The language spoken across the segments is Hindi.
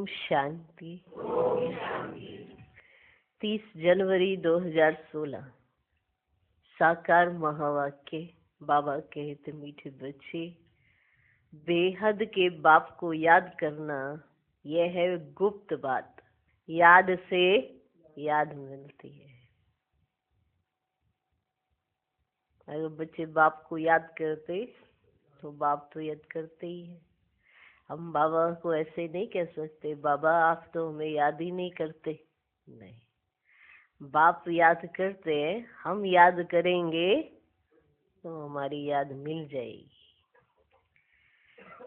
शांति। 30 जनवरी 2016। साकार महावाक्य। बाबा कहते मीठे बच्चे, बेहद के बाप को याद करना यह है गुप्त बात। याद से याद मिलती है। अगर बच्चे बाप को याद करते तो बाप तो याद करते ही है। हम बाबा को ऐसे नहीं कह सकते, बाबा आप तो हमें याद ही नहीं करते। नहीं, बाप याद करते हैं, हम याद करेंगे तो हमारी याद मिल जाएगी।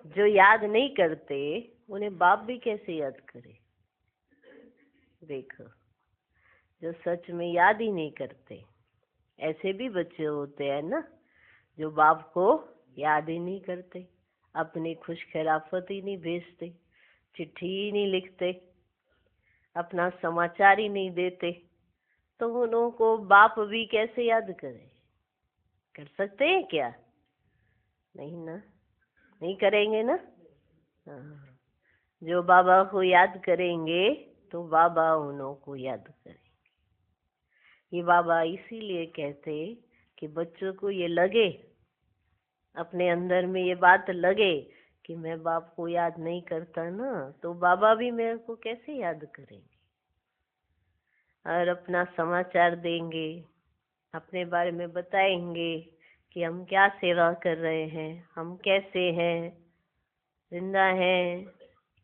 जो याद नहीं करते उन्हें बाप भी कैसे याद करे। देखो, जो सच में याद ही नहीं करते, ऐसे भी बच्चे होते हैं ना, जो बाप को याद ही नहीं करते, अपनी खुश खराफत ही नहीं भेजते, चिट्ठी ही नहीं लिखते, अपना समाचार ही नहीं देते, तो उन्हों को बाप भी कैसे याद करे। कर सकते हैं क्या? नहीं ना, नहीं करेंगे ना। हाँ, जो बाबा को याद करेंगे तो बाबा उन्हों को याद करेंगे। ये बाबा इसीलिए कहते कि बच्चों को ये लगे, अपने अंदर में ये बात लगे कि मैं बाप को याद नहीं करता ना, तो बाबा भी मेरे को कैसे याद करेंगे। और अपना समाचार देंगे, अपने बारे में बताएंगे कि हम क्या सेवा कर रहे हैं, हम कैसे हैं, जिंदा हैं,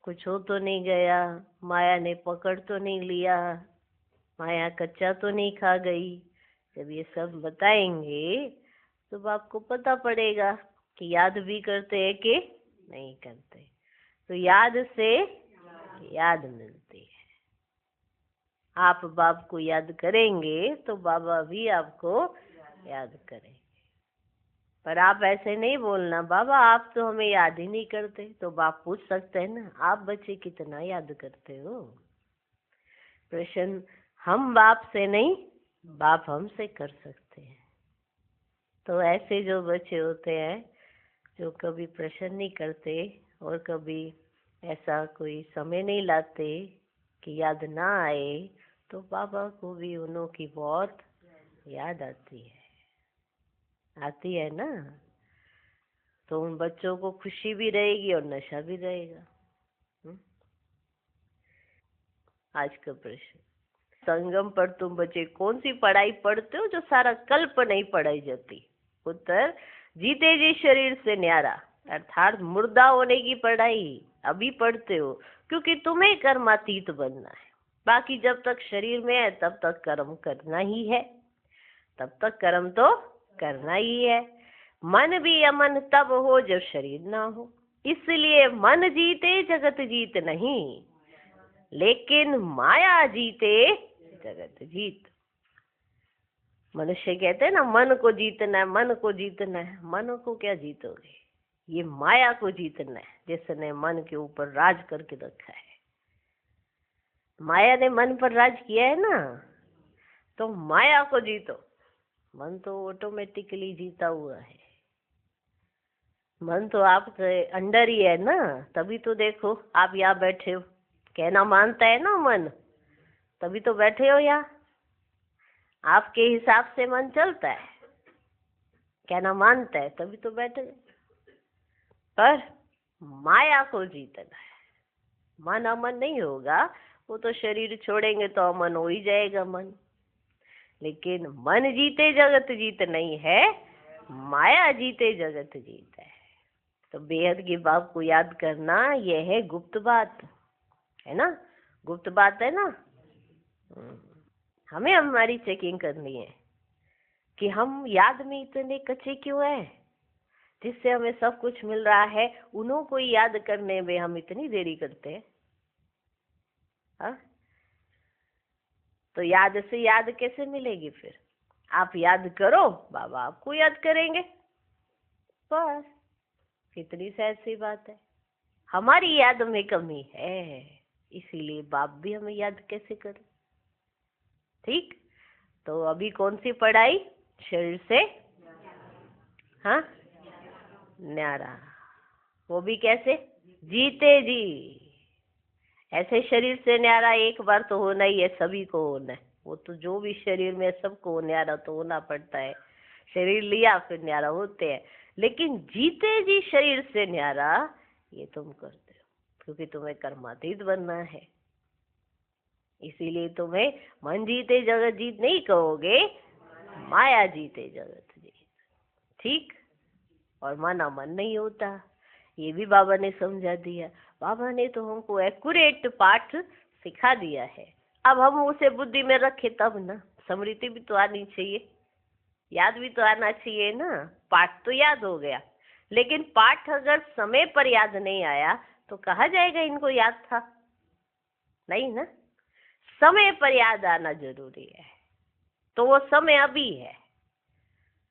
कुछ हो तो नहीं गया, माया ने पकड़ तो नहीं लिया, माया कच्चा तो नहीं खा गई। जब ये सब बताएंगे तो बाप को पता पड़ेगा कि याद भी करते हैं कि नहीं करते। तो याद से याद मिलती है। आप बाप को याद करेंगे तो बाबा भी आपको याद करेंगे। पर आप ऐसे नहीं बोलना, बाबा आप तो हमें याद ही नहीं करते। तो बाप पूछ सकते हैं ना, आप बच्चे कितना याद करते हो। प्रश्न हम बाप से नहीं, बाप हमसे कर सकते हैं। तो ऐसे जो बच्चे होते हैं जो कभी प्रश्न नहीं करते और कभी ऐसा कोई समय नहीं लाते कि याद ना आए, तो बाबा को भी उन्हों की बहुत याद आती है ना। तो उन बच्चों को खुशी भी रहेगी और नशा भी रहेगा। आज का प्रश्न, संगम पर तुम बच्चे कौन सी पढ़ाई पढ़ते हो जो सारा कल्प नहीं पढ़ाई जाती। उत्तर, जीते जी शरीर से न्यारा, अर्थात मुर्दा होने की पढ़ाई अभी पढ़ते हो, क्योंकि तुम्हें कर्मातीत बनना है। बाकी जब तक शरीर में है तब तक कर्म करना ही है, तब तक कर्म तो करना ही है। मन भी अमन तब हो जब शरीर ना हो, इसलिए मन जीते जगत जीत नहीं, लेकिन माया जीते जगत जीत। मनुष्य कहते हैं ना, मन को जीतना है, मन को जीतना है। मन को क्या जीतोगे, ये माया को जीतना है, जिसने मन के ऊपर राज करके रखा है। माया ने मन पर राज किया है ना, तो माया को जीतो। मन तो ऑटोमेटिकली जीता हुआ है। मन तो आपके अंडर ही है ना, तभी तो देखो आप यहाँ बैठे हो। कहना मानता है ना मन, तभी तो बैठे हो यहाँ। आपके हिसाब से मन चलता है, कहना मानता है, तभी तो बैठे। पर माया को जीतना है। मन अमन नहीं होगा, वो तो शरीर छोड़ेंगे तो अमन हो ही जाएगा मन। लेकिन मन जीते जगत जीत नहीं है, माया जीते जगत जीत है। तो बेहद के बाप को याद करना यह है गुप्त बात, है ना। गुप्त बात है ना। हमें हमारी चेकिंग करनी है कि हम याद में इतने कच्चे क्यों हैं, जिससे हमें सब कुछ मिल रहा है, उन्हों को याद करने में हम इतनी देरी करते हैं। हाँ, तो याद से याद कैसे मिलेगी फिर। आप याद करो, बाबा आपको याद करेंगे, बस। कितनी सहज सी बात है। हमारी याद में कमी है, इसीलिए बाप भी हमें याद कैसे करे। ठीक, तो अभी कौन सी पढ़ाई, शरीर से हाँ न्यारा, वो भी कैसे, जीते जी। ऐसे शरीर से न्यारा एक बार तो होना ही है, सभी को होना है। वो तो जो भी शरीर में सबको न्यारा तो होना पड़ता है। शरीर लिया फिर न्यारा होते हैं, लेकिन जीते जी शरीर से न्यारा ये तुम करते हो, क्योंकि तुम्हें कर्मातीत बनना है। इसीलिए तुम्हें मन जीते जगत जीत नहीं कहोगे, माया जीते जगत जीत। ठीक। और माना मन नहीं होता, ये भी बाबा ने समझा दिया। बाबा ने तो हमको एक्यूरेट पाठ सिखा दिया है। अब हम उसे बुद्धि में रखे तब ना। स्मृति भी तो आनी चाहिए, याद भी तो आना चाहिए ना। पाठ तो याद हो गया, लेकिन पाठ अगर समय पर याद नहीं आया तो कहा जाएगा इनको याद था? नहीं ना। समय पर याद आना जरूरी है। तो वो समय अभी है।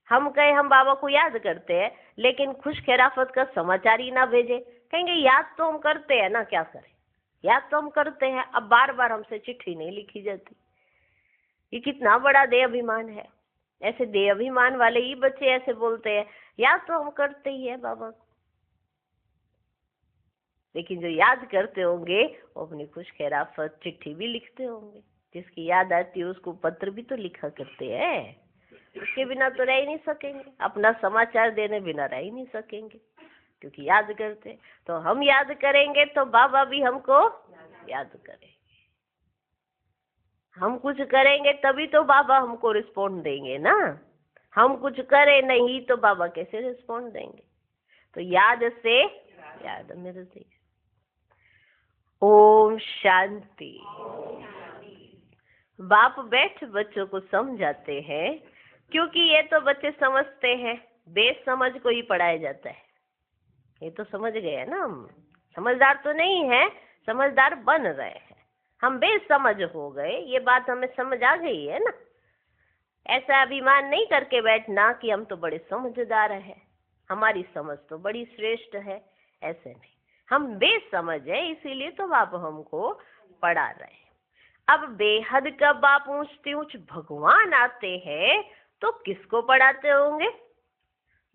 हम कहे हम बाबा को याद करते हैं, लेकिन खुश खैराफत का समाचार ही ना भेजे, कहेंगे याद तो हम करते हैं ना, क्या करें। याद तो हम करते हैं, अब बार बार हमसे चिट्ठी नहीं लिखी जाती। ये कितना बड़ा देह अभिमान है। ऐसे देह अभिमान वाले ही बच्चे ऐसे बोलते हैं, याद तो हम करते ही है बाबा को। लेकिन जो याद करते होंगे वो अपनी खुश खैराफत चिट्ठी भी लिखते होंगे। जिसकी याद आती है उसको पत्र भी तो लिखा करते हैं। उसके बिना तो रह ही नहीं सकेंगे, अपना समाचार देने बिना रह ही नहीं सकेंगे, क्योंकि याद करते। तो हम याद करेंगे तो बाबा भी हमको याद करेंगे। हम कुछ करेंगे तभी तो बाबा हमको रिस्पॉन्ड देंगे ना। हम कुछ करें नहीं तो बाबा कैसे रिस्पॉन्ड देंगे। तो याद से याद मिलती है। ओम शांति। बाप बैठ बच्चों को समझाते हैं, क्योंकि ये तो बच्चे समझते हैं, बेसमझ को ही पढ़ाया जाता है। ये तो समझ गए ना हम। समझदार तो नहीं है, समझदार बन रहे हैं। हम बेसमझ हो गए, ये बात हमें समझ आ गई है ना। ऐसा अभिमान नहीं करके बैठना कि हम तो बड़े समझदार हैं, हमारी समझ तो बड़ी श्रेष्ठ है। ऐसे नहीं, हम बेसमझ है, इसीलिए तो बाप हमको पढ़ा रहे हैं। अब बेहद का बाप ऊंचते ऊंच भगवान आते हैं तो किसको पढ़ाते होंगे?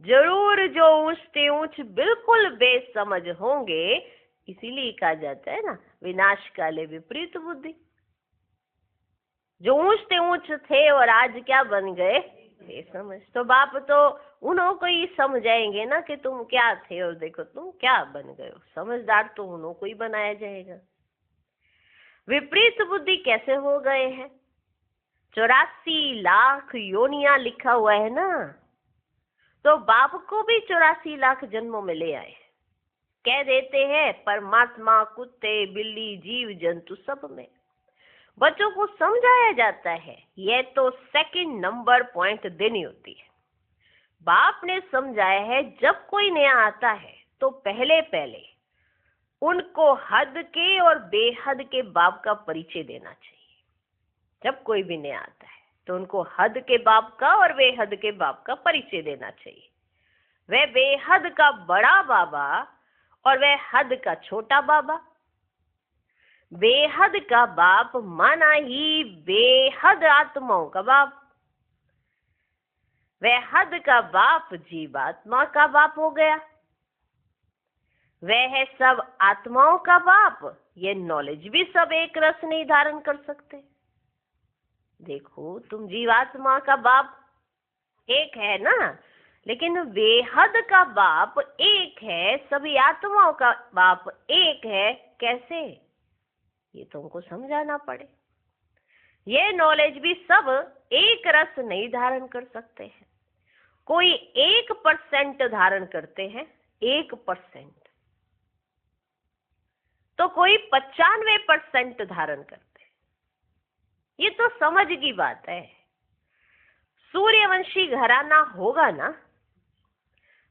जरूर जो ऊंचते ऊंच बिल्कुल बेसमझ होंगे। इसीलिए कहा जाता है ना, विनाश काले विपरीत बुद्धि। जो ऊंचते ऊंच थे और आज क्या बन गए? बेसमझ। तो बाप तो उन्हों को ही समझाएंगे ना कि तुम क्या थे और देखो तुम क्या बन गए हो। समझदार तो उन्हों को ही बनाया जाएगा। विपरीत बुद्धि कैसे हो गए हैं? 84 लाख योनियां लिखा हुआ है ना, तो बाप को भी 84 लाख जन्मों में ले आए। कह देते हैं परमात्मा कुत्ते बिल्ली जीव जंतु सब में। बच्चों को समझाया जाता है, यह तो सेकंड नंबर पॉइंट देनी होती है। बाप ने समझाया है जब कोई नया आता है तो पहले पहले उनको हद के और बेहद के बाप का परिचय देना चाहिए। जब कोई भी नया आता है तो उनको हद के बाप का और बेहद के बाप का परिचय देना चाहिए। वह बेहद का बड़ा बाबा और वह हद का छोटा बाबा। बेहद का बाप माना ही बेहद आत्माओं का बाप। वह हद का बाप जीवात्मा का बाप हो गया। वह है सब आत्माओं का बाप। ये नॉलेज भी सब एक रस नहीं धारण कर सकते। देखो तुम जीवात्मा का बाप एक है ना, लेकिन बेहद का बाप एक है, सभी आत्माओं का बाप एक है। कैसे? ये तुमको समझाना पड़े। ये नॉलेज भी सब एक रस नहीं धारण कर सकते हैं। कोई 1% धारण करते हैं, 1%, तो कोई 95% धारण करते हैं। ये तो समझ की बात है। सूर्यवंशी घराना होगा ना,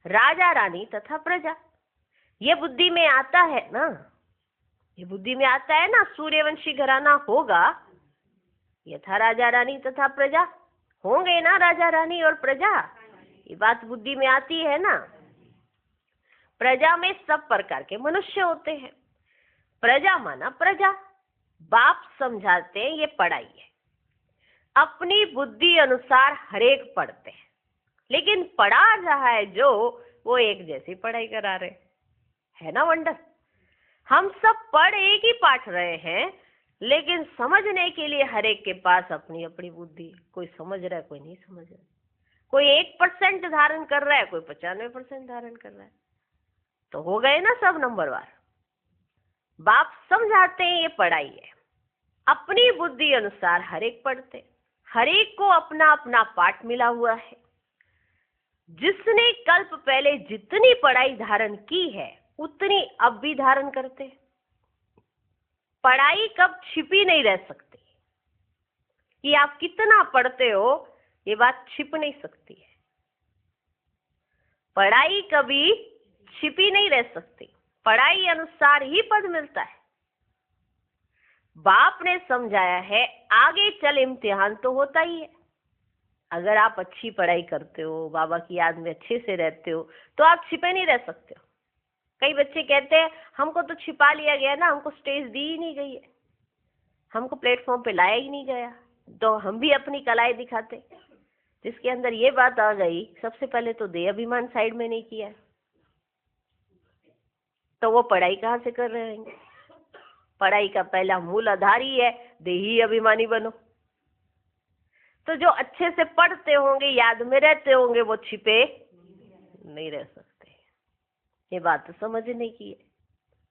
राजा रानी तथा प्रजा, ये बुद्धि में आता है ना। ये बुद्धि में आता है ना, सूर्यवंशी घराना होगा, यथा राजा रानी तथा प्रजा होंगे ना, राजा रानी और प्रजा। ये बात बुद्धि में आती है ना। प्रजा में सब प्रकार के मनुष्य होते हैं। प्रजा माना प्रजा। बाप समझाते हैं ये पढ़ाई है, अपनी बुद्धि अनुसार हरेक पढ़ते हैं, लेकिन पढ़ा रहा है जो वो एक जैसी पढ़ाई करा रहे है ना। वंडर। हम सब पढ़ एक ही पाठ रहे हैं, लेकिन समझने के लिए हर एक के पास अपनी अपनी बुद्धि है। कोई समझ रहा है, कोई नहीं समझ रहा है, कोई 1% धारण कर रहा है, कोई 95% धारण कर रहा है। तो हो गए ना सब नंबरवार। बाप समझाते हैं ये पढ़ाई है, अपनी बुद्धि अनुसार हर एक पढ़ते, हर एक को अपना अपना पाठ मिला हुआ है। जिसने कल्प पहले जितनी पढ़ाई धारण की है उतनी अब भी धारण करते। पढ़ाई कब छिपी नहीं रह सकती, कि आप कितना पढ़ते हो ये बात छिप नहीं सकती है। पढ़ाई कभी छिपी नहीं रह सकती, पढ़ाई अनुसार ही पद मिलता है। बाप ने समझाया है आगे चल इम्तिहान तो होता ही है। अगर आप अच्छी पढ़ाई करते हो, बाबा की याद में अच्छे से रहते हो, तो आप छिपे नहीं रह सकते हो। कई बच्चे कहते हैं हमको तो छिपा लिया गया ना, हमको स्टेज दी ही नहीं गई है, हमको प्लेटफॉर्म पे लाया ही नहीं गया, तो हम भी अपनी कलाएं दिखाते। जिसके अंदर ये बात आ गई, सबसे पहले तो देह अभिमान साइड में नहीं किया, तो वो पढ़ाई कहाँ से कर रहे हैं। पढ़ाई का पहला मूल आधार ही है देही अभिमानी बनो। तो जो अच्छे से पढ़ते होंगे, याद में रहते होंगे, वो छिपे नहीं रह सकते। ये बात तो समझने की है।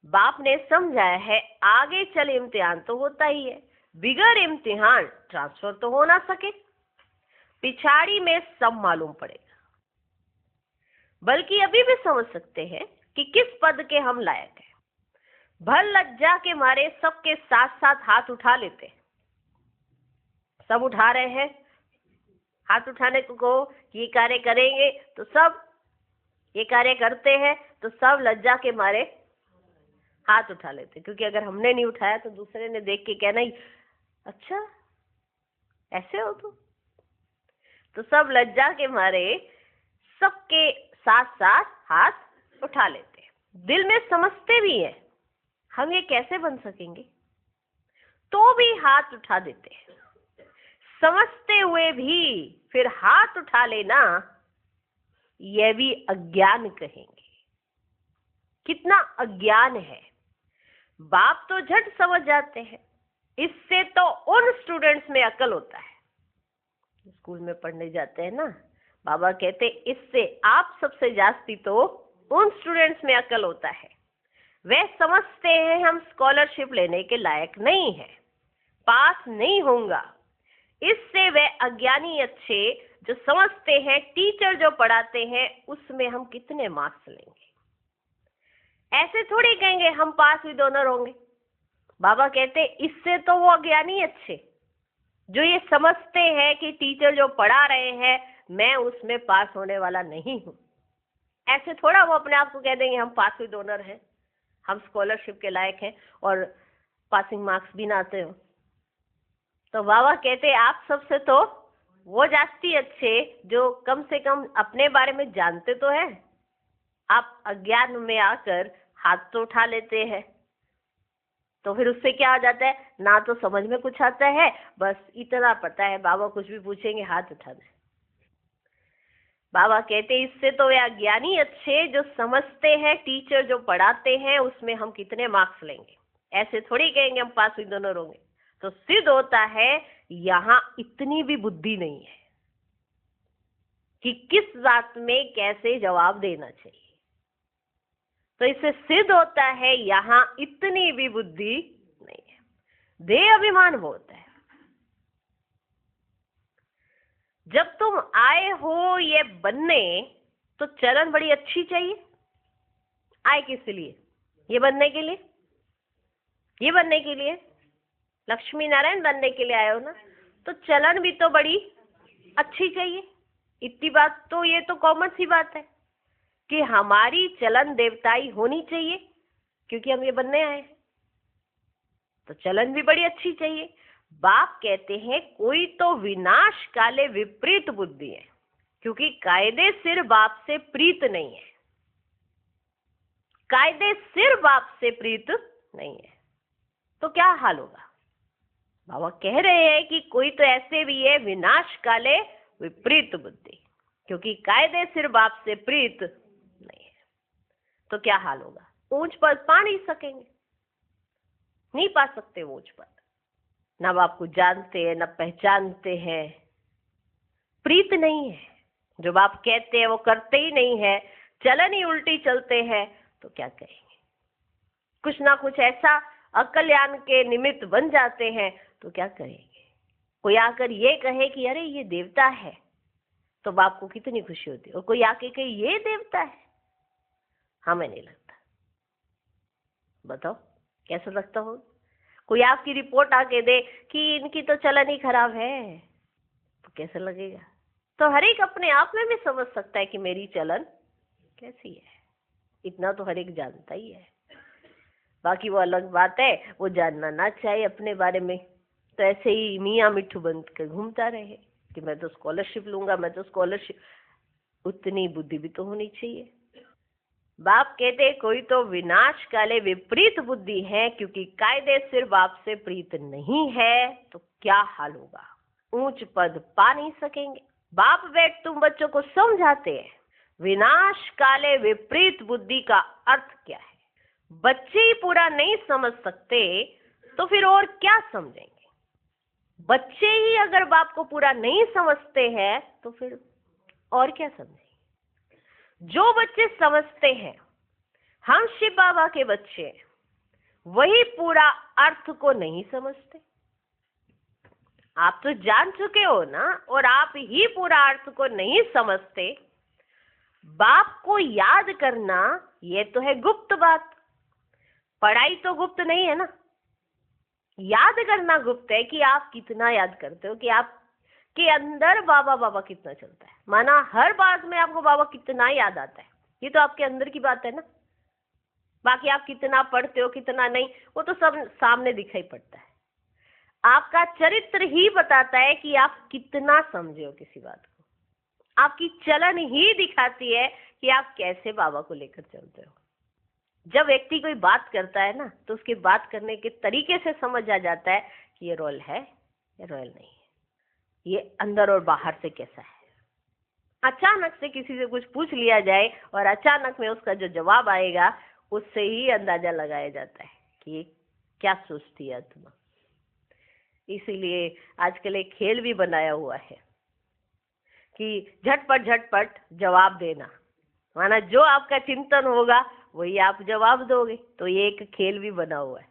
बाप ने समझाया है आगे चल इम्तिहान तो होता ही है, बिगड़ इम्तिहान ट्रांसफर तो हो ना सके, पिछाड़ी में सब मालूम पड़ेगा। बल्कि अभी भी समझ सकते हैं कि किस पद के हम लायक हैं। भर लज्जा के मारे सबके साथ साथ हाथ उठा लेते, सब उठा रहे हैं, हाथ उठाने को ये कार्य करेंगे तो सब ये कार्य करते हैं, तो सब लज्जा के मारे हाथ उठा लेते। क्योंकि अगर हमने नहीं उठाया तो दूसरे ने देख के कहना ही अच्छा ऐसे हो तो सब लज्जा के मारे सबके साथ साथ हाथ उठा लेते। दिल में समझते भी हैं हम ये कैसे बन सकेंगे, तो भी हाथ उठा देते हैं। समझते हुए भी फिर हाथ उठा लेना, यह भी अज्ञान कहेंगे। कितना अज्ञान है। बाप तो झट समझ जाते हैं, इससे तो उन स्टूडेंट्स में अकल होता है। स्कूल में पढ़ने जाते हैं ना, बाबा कहते इससे आप सबसे जास्ती तो उन स्टूडेंट्स में अकल होता है। वे समझते हैं हम स्कॉलरशिप लेने के लायक नहीं है, पास नहीं होऊंगा। इससे वे अज्ञानी अच्छे जो समझते हैं टीचर जो पढ़ाते हैं उसमें हम कितने मार्क्स लेंगे। ऐसे थोड़ी कहेंगे हम पास विद ऑनर होंगे। बाबा कहते इससे तो वो अज्ञानी अच्छे जो ये समझते हैं कि टीचर जो पढ़ा रहे हैं मैं उसमें पास होने वाला नहीं हूं। ऐसे थोड़ा वो अपने आप को कह देंगे हम पास विद ऑनर हैं, हम स्कॉलरशिप के लायक हैं और पासिंग मार्क्स भी ना आते हो। तो बाबा कहते आप सबसे तो वो जास्ती अच्छे जो कम से कम अपने बारे में जानते तो हैं। आप अज्ञान में आकर हाथ तो उठा लेते हैं, तो फिर उससे क्या हो जाता है, ना तो समझ में कुछ आता है, बस इतना पता है बाबा कुछ भी पूछेंगे हाथ उठा दे। बाबा कहते इससे तो वे अज्ञानी अच्छे जो समझते हैं टीचर जो पढ़ाते हैं उसमें हम कितने मार्क्स लेंगे। ऐसे थोड़ी कहेंगे हम पास विद ऑनर होंगे। तो सिद्ध होता है यहाँ इतनी भी बुद्धि नहीं है कि किस बात में कैसे जवाब देना चाहिए। तो इससे सिद्ध होता है यहाँ इतनी भी बुद्धि नहीं है, देह अभिमान होता है। जब तुम आए हो ये बनने तो चलन बड़ी अच्छी चाहिए। आए किस लिए, ये बनने के लिए, ये बनने के लिए, लक्ष्मी नारायण बनने के लिए आए हो ना, तो चलन भी तो बड़ी अच्छी चाहिए। इतनी बात तो ये तो कॉमन सी बात है कि हमारी चलन देवताई होनी चाहिए क्योंकि हम ये बनने आए हैं, तो चलन भी बड़ी अच्छी चाहिए। बाप कहते हैं कोई तो विनाश काले विपरीत बुद्धि है, क्योंकि कायदे सिर बाप से प्रीत नहीं है, कायदे सिर बाप से प्रीत नहीं है, तो क्या हाल होगा। बाबा कह रहे हैं कि कोई तो ऐसे भी है विनाश काले विपरीत बुद्धि, क्योंकि कायदे सिर बाप से प्रीत नहीं है, तो क्या हाल होगा, ऊंच पद पा नहीं सकेंगे। नहीं पा सकते वो उच्च पद। ना बाप को जानते हैं, ना पहचानते हैं, प्रीत नहीं है, जो बाप कहते हैं वो करते ही नहीं है, चलन ही उल्टी चलते हैं, तो क्या कहेंगे? कुछ ना कुछ ऐसा अकल्याण के निमित्त बन जाते हैं, तो क्या कहेंगे? कोई आकर ये कहे कि अरे ये देवता है, तो बाप को कितनी खुशी होती है। और कोई आके कहे ये देवता है, हमें नहीं लगता। बताओ कैसा लगता हो? कोई आपकी रिपोर्ट आके दे कि इनकी तो चलन ही खराब है, तो कैसा लगेगा? तो हर एक अपने आप में भी समझ सकता है कि मेरी चलन कैसी है, इतना तो हर एक जानता ही है। बाकी वो अलग बात है, वो जानना ना चाहे अपने बारे में, तो ऐसे ही मियाँ मिट्ठू बन के घूमता रहे कि मैं तो स्कॉलरशिप लूंगा, मैं तो स्कॉलरशिप। उतनी बुद्धि भी तो होनी चाहिए। बाप कहते कोई तो विनाश काले विपरीत बुद्धि है, क्योंकि कायदे सिर बाप से प्रीत नहीं है, तो क्या हाल होगा? ऊंच पद पा नहीं सकेंगे। बाप बैठ तुम बच्चों को समझाते हैं विनाश काले विपरीत बुद्धि का अर्थ क्या है। बच्चे ही पूरा नहीं समझ सकते तो फिर और क्या समझेंगे? बच्चे ही अगर बाप को पूरा नहीं समझते हैं तो फिर और क्या समझेंगे? जो बच्चे समझते हैं, हम शिव बाबा के बच्चे, वही पूरा अर्थ को नहीं समझते। आप तो जान चुके हो ना, और आप ही पूरा अर्थ को नहीं समझते। बाप को याद करना ये तो है गुप्त बात, पढ़ाई तो गुप्त नहीं है ना। याद करना गुप्त है कि आप कितना याद करते हो, कि आप के अंदर बाबा बाबा कितना चलता है। माना हर बात में आपको बाबा कितना याद आता है, ये तो आपके अंदर की बात है ना। बाकी आप कितना पढ़ते हो कितना नहीं, वो तो सब सामने दिखाई पड़ता है। आपका चरित्र ही बताता है कि आप कितना समझे हो किसी बात को। आपकी चलन ही दिखाती है कि आप कैसे बाबा को लेकर चलते हो। जब व्यक्ति कोई बात करता है ना, तो उसके बात करने के तरीके से समझ आ जाता है कि ये रॉयल है या रॉयल नहीं है, ये अंदर और बाहर से कैसा है। अचानक से किसी से कुछ पूछ लिया जाए और अचानक में उसका जो जवाब आएगा, उससे ही अंदाजा लगाया जाता है कि ये क्या सोचती है आत्मा। इसीलिए आजकल एक खेल भी बनाया हुआ है कि झटपट जवाब देना। माना जो आपका चिंतन होगा वही आप जवाब दोगे। तो ये एक खेल भी बना हुआ है,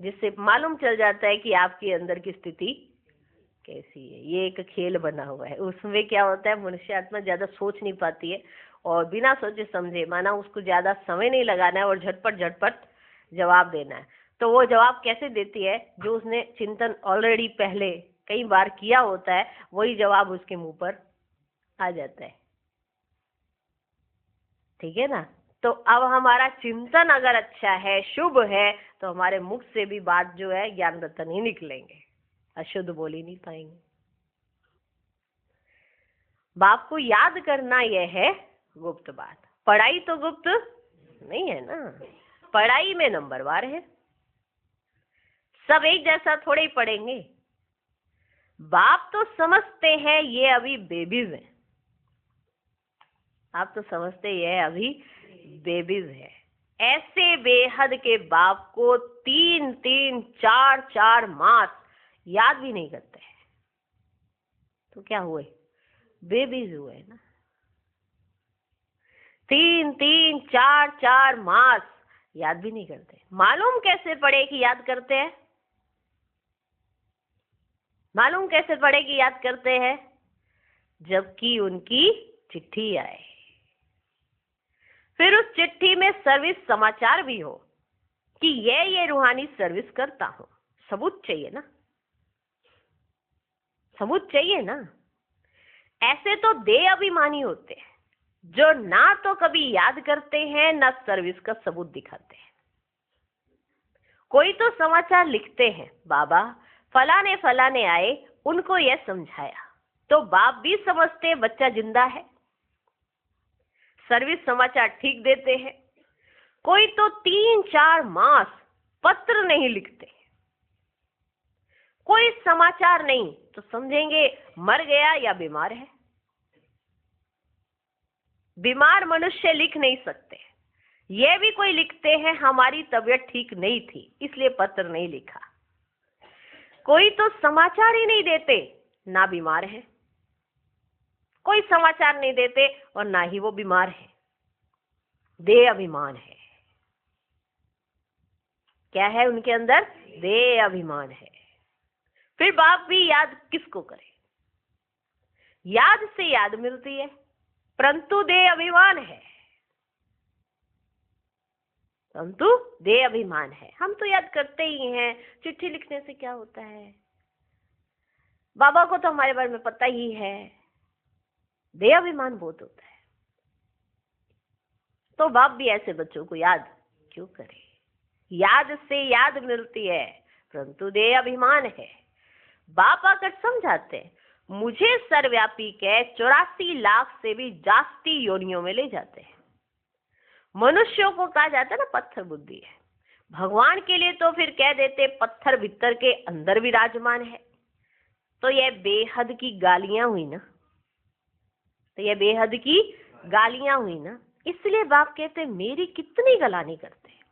जिससे मालूम चल जाता है कि आपके अंदर की स्थिति कैसी है। ये एक खेल बना हुआ है। उसमें क्या होता है, मनुष्य आत्मा ज्यादा सोच नहीं पाती है, और बिना सोचे समझे, माना उसको ज्यादा समय नहीं लगाना है और झटपट जवाब देना है। तो वो जवाब कैसे देती है? जो उसने चिंतन ऑलरेडी पहले कई बार किया होता है, वही जवाब उसके मुंह पर आ जाता है। ठीक है ना? तो अब हमारा चिंतन अगर अच्छा है, शुभ है, तो हमारे मुख से भी बात जो है ज्ञान रतन ही निकलेंगे, अशुद्ध बोल ही नहीं पाएंगे। बाप को याद करना यह है गुप्त बात। पढ़ाई तो गुप्त नहीं है ना, पढ़ाई में नंबरवार है। सब एक जैसा थोड़े ही पढ़ेंगे। बाप तो समझते हैं ये अभी बेबीज है। आप तो समझते ये अभी बेबीज है। ऐसे बेहद के बाप को 3-3, 4-4 मास याद भी नहीं करते हैं, तो क्या हुए? बेबीज हुए ना। 3-3, 4-4 मास याद भी नहीं करते। मालूम कैसे पड़े कि याद करते हैं? मालूम कैसे पड़े कि याद करते हैं? जबकि उनकी चिट्ठी आए, फिर उस चिट्ठी में सर्विस समाचार भी हो कि ये रूहानी सर्विस करता हूं। सबूत चाहिए ना, सबूत चाहिए ना। ऐसे तो दे अभिमानी होते हैं जो ना तो कभी याद करते हैं ना सर्विस का सबूत दिखाते हैं। कोई तो समाचार लिखते हैं, बाबा फलाने फलाने आए, उनको यह समझाया, तो बाप भी समझते बच्चा जिंदा है, सर्विस समाचार ठीक देते हैं। कोई तो 3-4 मास पत्र नहीं लिखते, कोई समाचार नहीं, तो समझेंगे मर गया या बीमार है। बीमार मनुष्य लिख नहीं सकते, ये भी कोई लिखते हैं हमारी तबीयत ठीक नहीं थी इसलिए पत्र नहीं लिखा। कोई तो समाचार ही नहीं देते, ना बीमार है, कोई समाचार नहीं देते और ना ही वो बीमार है। देह अभिमान है। क्या है उनके अंदर? देह अभिमान है। फिर बाप भी याद किसको करे? याद से याद मिलती है परंतु देह अभिमान है, परंतु देह अभिमान है। हम तो याद करते ही हैं, चिट्ठी लिखने से क्या होता है? बाबा को तो हमारे बारे में पता ही है। देह अभिमान बहुत होता है, तो बाप भी ऐसे बच्चों को याद क्यों करे? याद से याद मिलती है परंतु देह अभिमान है। बाप आकर समझाते हैं, मुझे सर्वव्यापी के 84 लाख से भी जास्ती योनियों में ले जाते हैं। मनुष्यों को कहा जाता है ना पत्थर बुद्धि है, भगवान के लिए तो फिर कह देते पत्थर भीतर के अंदर विराजमान है। तो यह बेहद की गालियां हुई ना, तो यह बेहद की गालियां हुई ना। इसलिए बाप कहते मेरी कितनी गलानी करते हैं।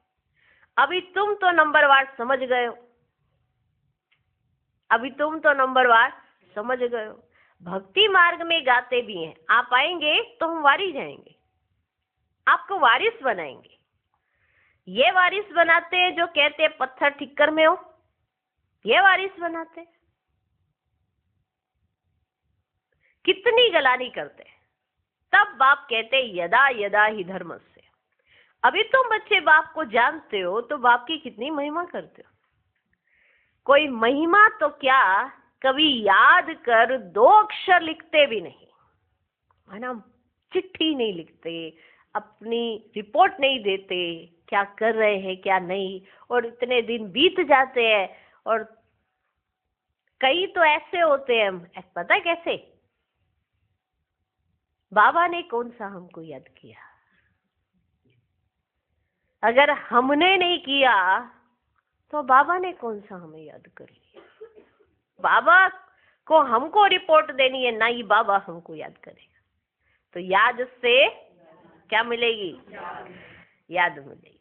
अभी तुम तो नंबरवार समझ गए हो, अभी तुम तो नंबरवार समझ गए हो। भक्ति मार्ग में गाते भी हैं, आप आएंगे तो हम वारी जाएंगे, आपको वारिस बनाएंगे। ये वारिस बनाते हैं जो कहते हैं पत्थर ठिक्कर में हो, ये वारिस बनाते हैं। कितनी गलानी करते हैं। तब बाप कहते यदा यदा ही धर्म से। अभी तुम बच्चे बाप को जानते हो तो बाप की कितनी महिमा करते हो। कोई महिमा तो क्या, कभी याद कर 2 अक्षर लिखते भी नहीं, है ना? चिट्ठी नहीं लिखते, अपनी रिपोर्ट नहीं देते, क्या कर रहे हैं क्या नहीं, और इतने दिन बीत जाते हैं। और कई तो ऐसे होते हैं, पता है कैसे? बाबा ने कौन सा हमको याद किया? अगर हमने नहीं किया तो बाबा ने कौन सा हमें याद कर लिया? बाबा को हमको रिपोर्ट देनी है, ना ही बाबा हमको याद करेगा। तो याद से क्या मिलेगी? याद मिलेगी।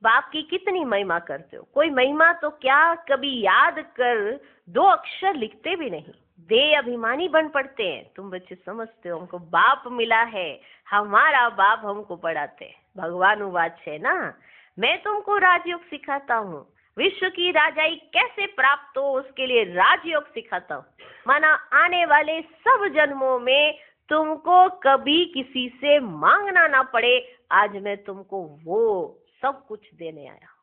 बाप की कितनी महिमा करते हो। कोई महिमा तो क्या, कभी याद कर 2 अक्षर लिखते भी नहीं, देह अभिमानी बन पड़ते हैं। तुम बच्चे समझते हो हमको बाप मिला है, हमारा बाप हमको पढ़ाते हैं। भगवान उवाच है ना, मैं तुमको राजयोग सिखाता हूँ, विश्व की राजाई कैसे प्राप्त हो उसके लिए राजयोग सिखाता हूँ। माना आने वाले सब जन्मों में तुमको कभी किसी से मांगना ना पड़े। आज मैं तुमको वो सब कुछ देने आया।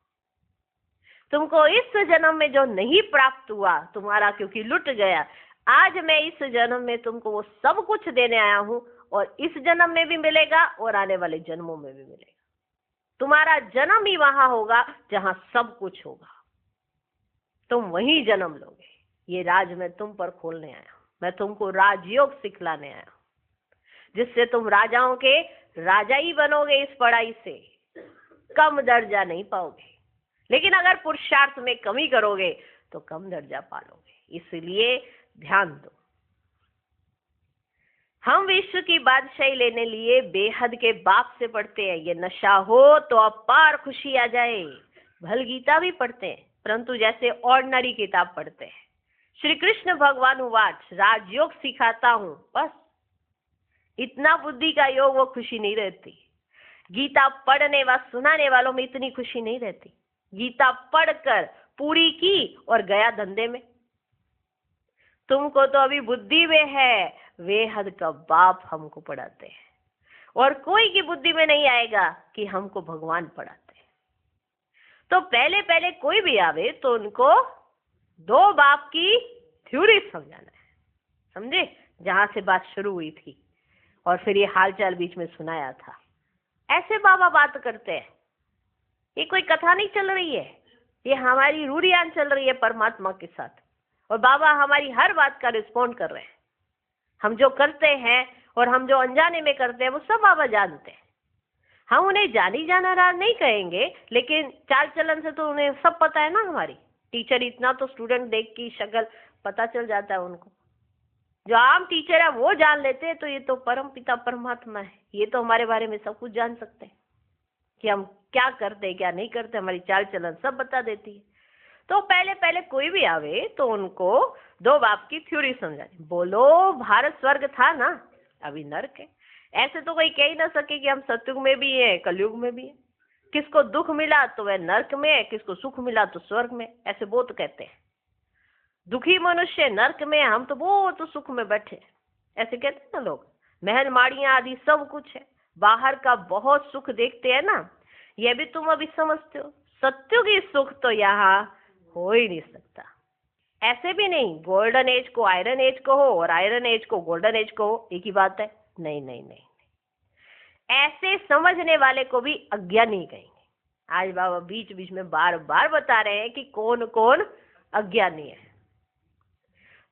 तुमको इस जन्म में जो नहीं प्राप्त हुआ तुम्हारा, क्योंकि लुट गया, आज मैं इस जन्म में तुमको वो सब कुछ देने आया हूँ। और इस जन्म में भी मिलेगा और आने वाले जन्मों में भी मिलेगा। तुम्हारा जन्म ही वहां होगा जहां सब कुछ होगा, तुम वहीं जन्म लोगे। ये राज मैं तुम पर खोलने आया हूं। मैं तुमको राजयोग सिखलाने आया हूं, जिससे तुम राजाओं के राजा ही बनोगे। इस पढ़ाई से कम दर्जा नहीं पाओगे, लेकिन अगर पुरुषार्थ में कमी करोगे तो कम दर्जा पालोगे। इसलिए ध्यान दो। हम विश्व की बादशाही लेने लिए बेहद के बाप से पढ़ते हैं। ये नशा हो तो अपार खुशी आ जाए। भल गीता भी पढ़ते हैं, परंतु जैसे ऑर्डिनरी किताब पढ़ते हैं। श्री कृष्ण भगवान उवाच, राजयोग सिखाता हूं, बस इतना बुद्धि का योग, वो खुशी नहीं रहती। गीता पढ़ने व सुनाने वालों में इतनी खुशी नहीं रहती। गीता पढ़कर पूरी की और गया धंधे में। तुमको तो अभी बुद्धि में है, बेहद का बाप हमको पढ़ाते हैं, और कोई की बुद्धि में नहीं आएगा कि हमको भगवान पढ़ाते हैं। तो पहले पहले कोई भी आवे तो उनको 2 बाप की थ्योरी समझाना है। समझे? जहां से बात शुरू हुई थी और फिर ये हालचाल बीच में सुनाया था। ऐसे बाबा बात करते हैं। ये कोई कथा नहीं चल रही है, ये हमारी रूढ़ियां चल रही है परमात्मा के साथ, और बाबा हमारी हर बात का रिस्पॉन्ड कर रहे हैं। हम जो करते हैं और हम जो अनजाने में करते हैं वो सब बाबा जानते हैं। हम उन्हें जानी जाना राज नहीं कहेंगे, लेकिन चाल चलन से तो उन्हें सब पता है ना। हमारी टीचर इतना तो स्टूडेंट देख की शक्ल पता चल जाता है उनको। जो आम टीचर है वो जान लेते हैं तो ये तो परम पिता परमात्मा है, ये तो हमारे बारे में सब कुछ जान सकते हैं कि हम क्या करते हैं क्या नहीं करते, हमारी चाल चलन सब बता देती है। तो पहले पहले कोई भी आवे तो उनको दो बाप की थ्योरी समझानी। बोलो भारत स्वर्ग था ना, अभी नर्क है। ऐसे तो कोई कह ही ना सके कि हम सतयुग में भी है कलयुग में भी है। किसको दुख मिला तो वह नर्क में है, किसको सुख मिला तो स्वर्ग में, ऐसे बहुत कहते हैं। दुखी मनुष्य नर्क में, हम तो बहुत सुख में बैठे, ऐसे कहते हैं ना लोग। महल माड़ियां आदि सब कुछ है, बाहर का बहुत सुख देखते हैं ना, यह भी तुम अभी समझते हो। सत्युगी सुख तो यहाँ हो ही नहीं सकता। ऐसे भी नहीं गोल्डन एज को आयरन एज कहो और आयरन एज को गोल्डन एज कहो, एक ही बात है। नहीं नहीं नहीं, ऐसे समझने वाले को भी अज्ञानी कहेंगे। आज बाबा बीच बीच में बार बार बता रहे हैं कि कौन कौन अज्ञानी है।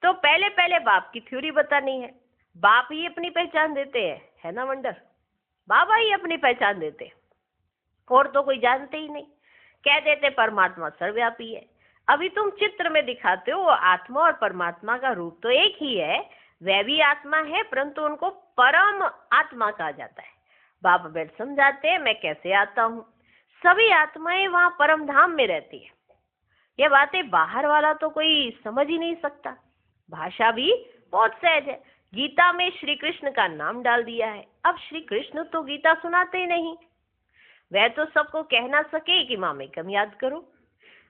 तो पहले पहले बाप की थ्योरी बतानी है। बाप ही अपनी पहचान देते हैं, है ना वंडर। बाबा ही अपनी पहचान देते, और तो कोई जानते ही नहीं। कह देते परमात्मा सर्वव्यापी है। अभी तुम चित्र में दिखाते हो आत्मा और परमात्मा का रूप तो एक ही है, वह भी आत्मा है, परंतु उनको परम आत्मा कहा जाता है। बाबा बैठ समझाते हैं मैं कैसे आता हूँ। सभी आत्माएं वहां परम धाम में रहती है। ये बातें बाहर वाला तो कोई समझ ही नहीं सकता। भाषा भी बहुत सहज है। गीता में श्री कृष्ण का नाम डाल दिया है। अब श्री कृष्ण तो गीता सुनाते ही नहीं, वह तो सबको कह ना सके कि मामेकम याद करो।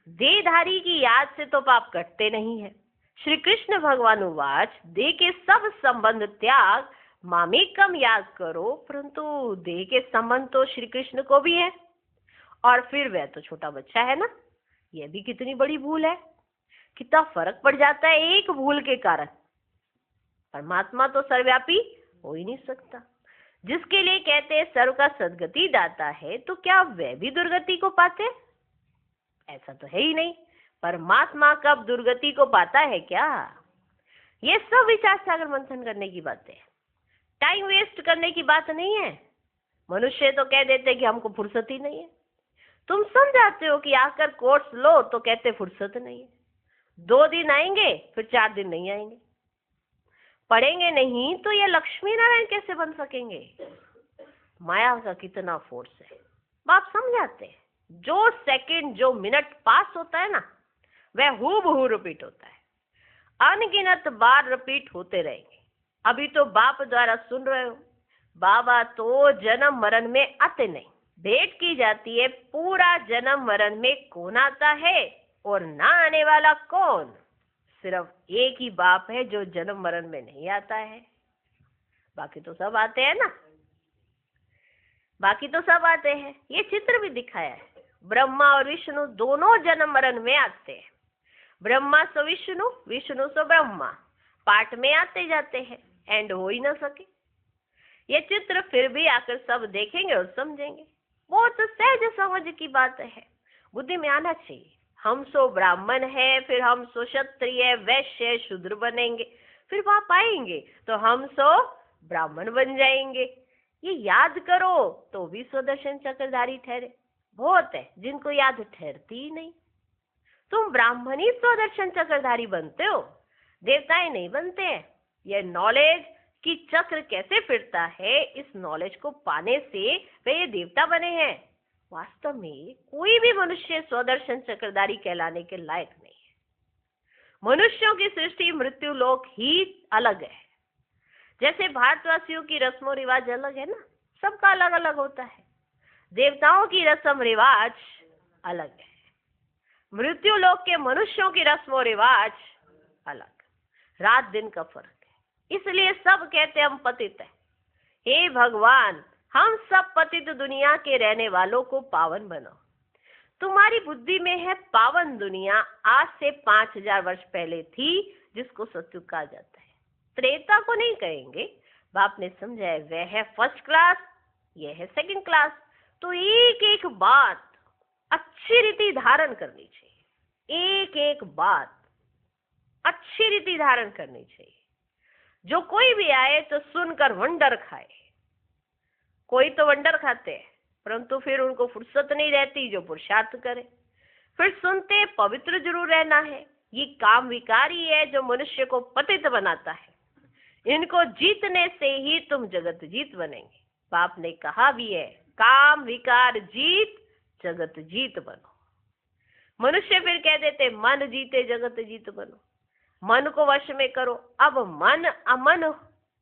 देहधारी की याद से तो पाप कटते नहीं है। श्री कृष्ण भगवान उवाच देह के सब संबंध त्याग मामेकम याद करो, परंतु देह के संबंध तो श्री कृष्ण को भी है, और फिर वह तो छोटा बच्चा है ना। यह भी कितनी बड़ी भूल है, कितना फर्क पड़ जाता है एक भूल के कारण। परमात्मा तो सर्वव्यापी हो ही नहीं सकता। जिसके लिए कहते हैं सर्व का सदगति दाता है, तो क्या वह भी दुर्गति को पाते? ऐसा तो है ही नहीं। परमात्मा कब दुर्गति को पाता है क्या? ये सब विचार सागर मंथन करने की बात है, टाइम वेस्ट करने की बात नहीं है। मनुष्य तो कह देते कि हमको फुर्सत ही नहीं है। तुम समझाते हो कि आकर कोर्स लो तो कहते फुर्सत नहीं है। 2 दिन आएंगे फिर 4 दिन नहीं आएंगे। पढ़ेंगे नहीं तो ये लक्ष्मी नारायण कैसे बन सकेंगे? माया का कितना फोर्स है। बाप समझाते हैं जो सेकंड जो मिनट पास होता है ना, वह हूबहू रिपीट होता है। अनगिनत बार रिपीट होते रहेंगे। अभी तो बाप द्वारा सुन रहे हो, बाबा तो जन्म मरण में आते नहीं। भेंट की जाती है पूरा जन्म मरण में कौन आता है और ना आने वाला कौन। सिर्फ एक ही बाप है जो जन्म मरण में नहीं आता है, बाकी तो सब आते हैं ना। बाकी तो सब आते हैं। ये चित्र भी दिखाया है। ब्रह्मा और विष्णु दोनों जन्म मरण में आते हैं। ब्रह्मा सो विष्णु, विष्णु सो ब्रह्मा, पार्ट में आते जाते हैं, एंड हो ही ना सके। ये चित्र फिर भी आकर सब देखेंगे और समझेंगे। बहुत सहज समझ की बात है, बुद्धि में आना चाहिए। हम सो ब्राह्मण है, फिर हम सो क्षत्रिय वैश्य शूद्र बनेंगे, फिर वहां पाएंगे तो हम सो ब्राह्मण बन जाएंगे। ये याद करो तो भी स्वदर्शन चक्रधारी ठहरे। बहुत है जिनको याद ठहरती ही नहीं। तुम ब्राह्मण ही स्वदर्शन चक्रधारी बनते हो, देवताएं नहीं बनते हैं। यह नॉलेज कि चक्र कैसे फिरता है, इस नॉलेज को पाने से वे ये देवता बने हैं। वास्तव में कोई भी मनुष्य स्वदर्शन चक्रधारी कहलाने के लायक नहीं है। मनुष्यों की सृष्टि मृत्यु लोक ही अलग है। जैसे भारतवासियों की रस्मों रिवाज अलग है ना, सबका अलग अलग होता है। देवताओं की रस्म रिवाज अलग है। मृत्यु लोक के मनुष्यों की रस्मों रिवाज अलग, रात दिन का फर्क है। इसलिए सब कहते हम पतित है। हे भगवान, हम सब पतित दुनिया के रहने वालों को पावन बनाओ। तुम्हारी बुद्धि में है पावन दुनिया आज से 5000 वर्ष पहले थी, जिसको सतयुग कहा जाता है। त्रेता को नहीं कहेंगे, बाप ने समझाया वह है फर्स्ट क्लास, यह है सेकंड क्लास। तो एक एक बात अच्छी रीति धारण करनी चाहिए। एक एक बात अच्छी रीति धारण करनी चाहिए। जो कोई भी आए तो सुनकर वंडर खाए। कोई तो वंडर खाते हैं, परंतु फिर उनको फुर्सत नहीं रहती जो पुरुषार्थ करे। फिर सुनते पवित्र जरूर रहना है। ये काम विकारी है जो मनुष्य को पतित बनाता है। इनको जीतने से ही तुम जगत जीत बनेंगे। बाप ने कहा भी है, काम विकार जीत जगत जीत बनो। मनुष्य फिर कह देते मन जीते जगत जीत बनो, मन को वश में करो। अब मन अमन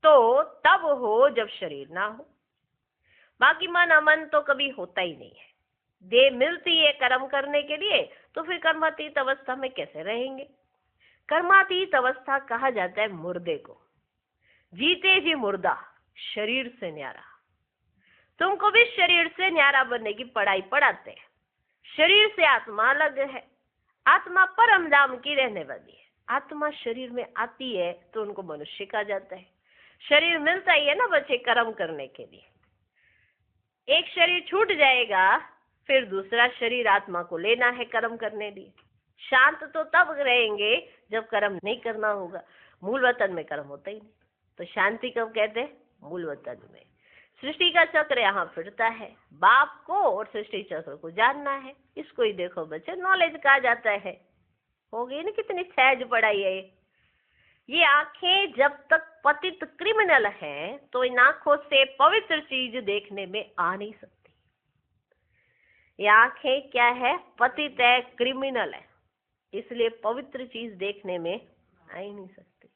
तो तब हो जब शरीर ना हो, बाकी मन अमन तो कभी होता ही नहीं है। देह मिलती है कर्म करने के लिए, तो फिर कर्मातीत अवस्था में कैसे रहेंगे? कर्मातीत अवस्था कहा जाता है मुर्दे को। जीते जी मुर्दा, शरीर से न्यारा। तुमको भी शरीर से न्यारा बनने की पढ़ाई पढ़ाते हैं। शरीर से आत्मा अलग है, आत्मा परम धाम की रहने वाली है। आत्मा शरीर में आती है तो उनको मनुष्य कहा जाता है। शरीर मिलता ही है ना बच्चे कर्म करने के लिए। एक शरीर छूट जाएगा, फिर दूसरा शरीर आत्मा को लेना है कर्म करने लिए। शांत तो तब रहेंगे जब कर्म नहीं करना होगा। मूल वतन में कर्म होता ही नहीं, तो शांति कब कहते हैं? मूल वतन में। सृष्टि का चक्र यहाँ फिरता है। बाप को और सृष्टि चक्र को जानना है। इसको ही देखो बच्चे, नॉलेज कहा जाता है। हो गई ना कितनी सहज पढ़ाई है ये। आंखें जब तक पतित क्रिमिनल हैं तो इन आंखों से पवित्र चीज देखने में आ नहीं सकती। ये आंखें क्या है? पतित है, क्रिमिनल है, इसलिए पवित्र चीज देखने में आ ही नहीं सकती।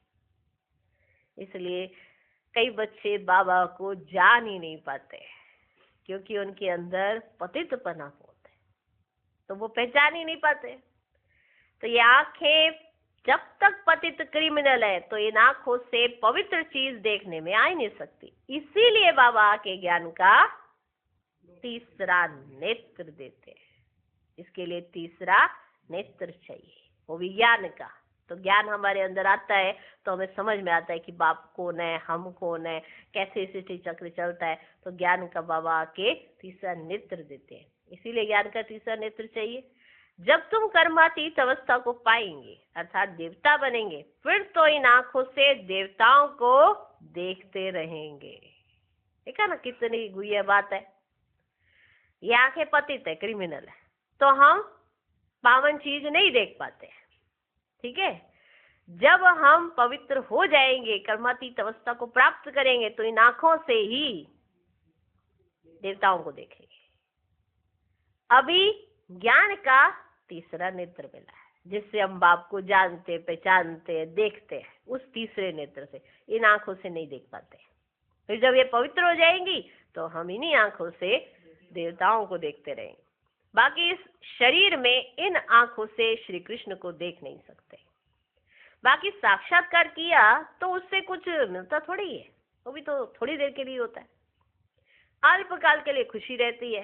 इसलिए कई बच्चे बाबा को जान ही नहीं पाते, क्योंकि उनके अंदर पतितपना होता है, तो वो पहचान ही नहीं पाते। तो ये आंखें जब तक पतित क्रिमिनल है तो इन आंखों से पवित्र चीज देखने में आ ही नहीं सकती। इसीलिए बाबा के ज्ञान का तीसरा नेत्र देते हैं। इसके लिए तीसरा नेत्र चाहिए, वो भी ज्ञान का। तो ज्ञान हमारे अंदर आता है तो हमें समझ में आता है कि बाप कौन है, हम कौन है, कैसे सृष्टि चक्र चलता है। तो ज्ञान का बाबा आके तीसरा नेत्र देते हैं। इसीलिए ज्ञान का तीसरा नेत्र चाहिए। जब तुम कर्मातीत अवस्था को पाएंगे अर्थात देवता बनेंगे, फिर तो इन आंखों से देवताओं को देखते रहेंगे। देखा ना कितनी गुह्य बात है। ये आंखें पतित है, क्रिमिनल है, तो हम पावन चीज नहीं देख पाते। ठीक है, जब हम पवित्र हो जाएंगे, कर्मातीत अवस्था को प्राप्त करेंगे, तो इन आंखों से ही देवताओं को देखेंगे। अभी ज्ञान का तीसरा नेत्र मिला है, जिससे हम बाप को जानते, पहचानते, देखते हैं। उस तीसरे नेत्र से, इन आंखों से नहीं देख पाते। फिर जब ये पवित्र हो जाएंगी तो हम इन्हीं आंखों से देवताओं को देखते रहेंगे। बाकी इस शरीर में इन आंखों से श्री कृष्ण को देख नहीं सकते। बाकी साक्षात्कार किया तो उससे कुछ मिलता थोड़ी है, वो भी तो थोड़ी देर के लिए होता है। अल्पकाल के लिए खुशी रहती है,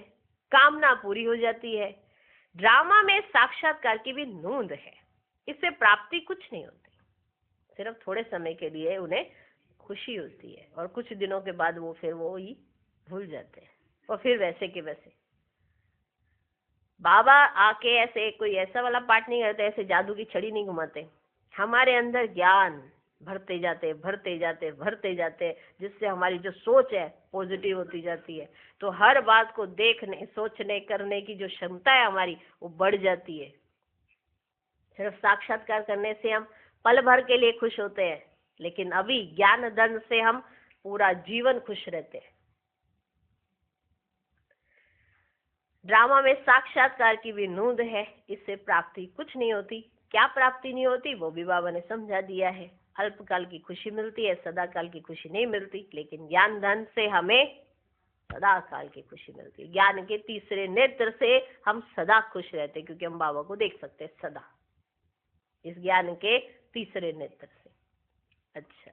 कामना पूरी हो जाती है। ड्रामा में साक्षात्कार की भी नूंद है, इससे प्राप्ति कुछ नहीं होती, सिर्फ थोड़े समय के लिए उन्हें खुशी होती है, और कुछ दिनों के बाद वो फिर वो ही भूल जाते हैं, और फिर वैसे के वैसे। बाबा आके ऐसे कोई ऐसा वाला पाठ नहीं करते, ऐसे जादू की छड़ी नहीं घुमाते। हमारे अंदर ज्ञान भरते जाते भरते जाते भरते जाते, जिससे हमारी जो सोच है पॉजिटिव होती जाती है। तो हर बात को देखने, सोचने, करने की जो क्षमता है हमारी, वो बढ़ जाती है। सिर्फ साक्षात्कार करने से हम पल भर के लिए खुश होते हैं, लेकिन अभी ज्ञान धन से हम पूरा जीवन खुश रहते हैं। ड्रामा में साक्षात्कार की भी नूंद है, इससे प्राप्ति कुछ नहीं होती। क्या प्राप्ति नहीं होती वो भी बाबा ने समझा दिया है। अल्पकाल की खुशी मिलती है, सदा काल की खुशी नहीं मिलती, लेकिन ज्ञान धन से हमें सदा काल की खुशी मिलती है। ज्ञान के तीसरे नेत्र से हम सदा खुश रहते हैं, क्योंकि हम बाबा को देख सकते हैं सदा, इस ज्ञान के तीसरे नेत्र से। अच्छा,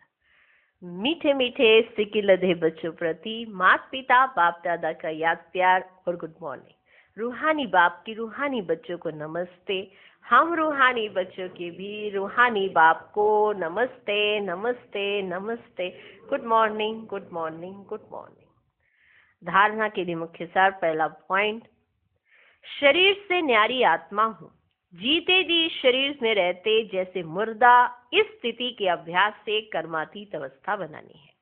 मीठे मीठे सिक्के लदे बच्चों प्रति माता पिता बाप दादा का याद प्यार और गुड मॉर्निंग। रूहानी बाप की रूहानी बच्चों को नमस्ते। हम रूहानी बच्चों के भी रूहानी बाप को नमस्ते नमस्ते नमस्ते। Good morning good morning good morning. धारणा के लिए मुख्य सार। पहला पॉइंट, शरीर से न्यारी आत्मा हूँ, जीते जी शरीर में रहते जैसे मुर्दा, इस स्थिति के अभ्यास से कर्मातीत अवस्था बनानी है।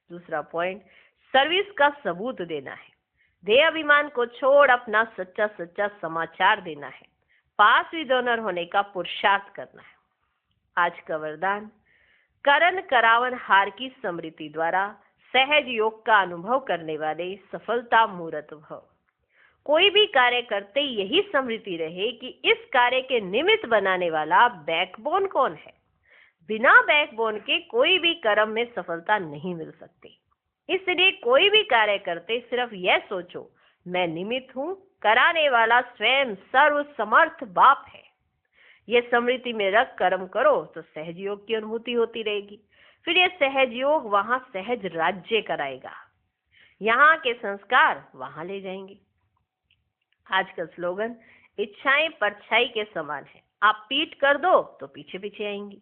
दूसरा पॉइंट, सर्विस का सबूत देना है, देह अभिमान को छोड़ अपना सच्चा सच्चा समाचार देना है, पास विद ऑनर होने का पुरुषार्थ करना है। आज का वरदान, करण करावन हार की स्मृति द्वारा सहज योग का अनुभव करने वाले सफलता मूर्त भव। कोई भी कार्य करते यही स्मृति रहे कि इस कार्य के निमित्त बनाने वाला बैकबोन कौन है। बिना बैकबोन के कोई भी कर्म में सफलता नहीं मिल सकती। इसलिए कोई भी कार्य करते सिर्फ यह सोचो, मैं निमित्त हूँ, कराने वाला स्वयं सर्व समर्थ बाप है। यह स्मृति में रख कर्म करो तो सहज योग की अनुभूति होती रहेगी। फिर यह सहज योग वहां सहज राज्य कराएगा, यहाँ के संस्कार वहां ले जाएंगे। आज का स्लोगन, इच्छाएं परछाई के समान है, आप पीठ कर दो तो पीछे पीछे आएंगी।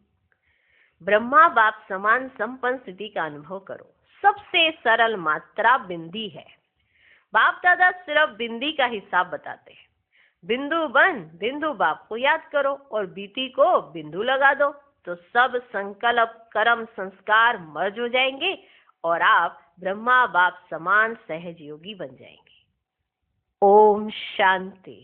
ब्रह्मा बाप समान संपन्न स्थिति का अनुभव करो। सबसे सरल मात्रा बिंदी है। बाप दादा सिर्फ बिंदी का हिसाब बताते हैं। बिंदु बन बिंदु बाप को याद करो और बीती को बिंदु लगा दो तो सब संकल्प कर्म संस्कार मर्ज हो जाएंगे और आप ब्रह्मा बाप समान सहज योगी बन जाएंगे। ओम शांति।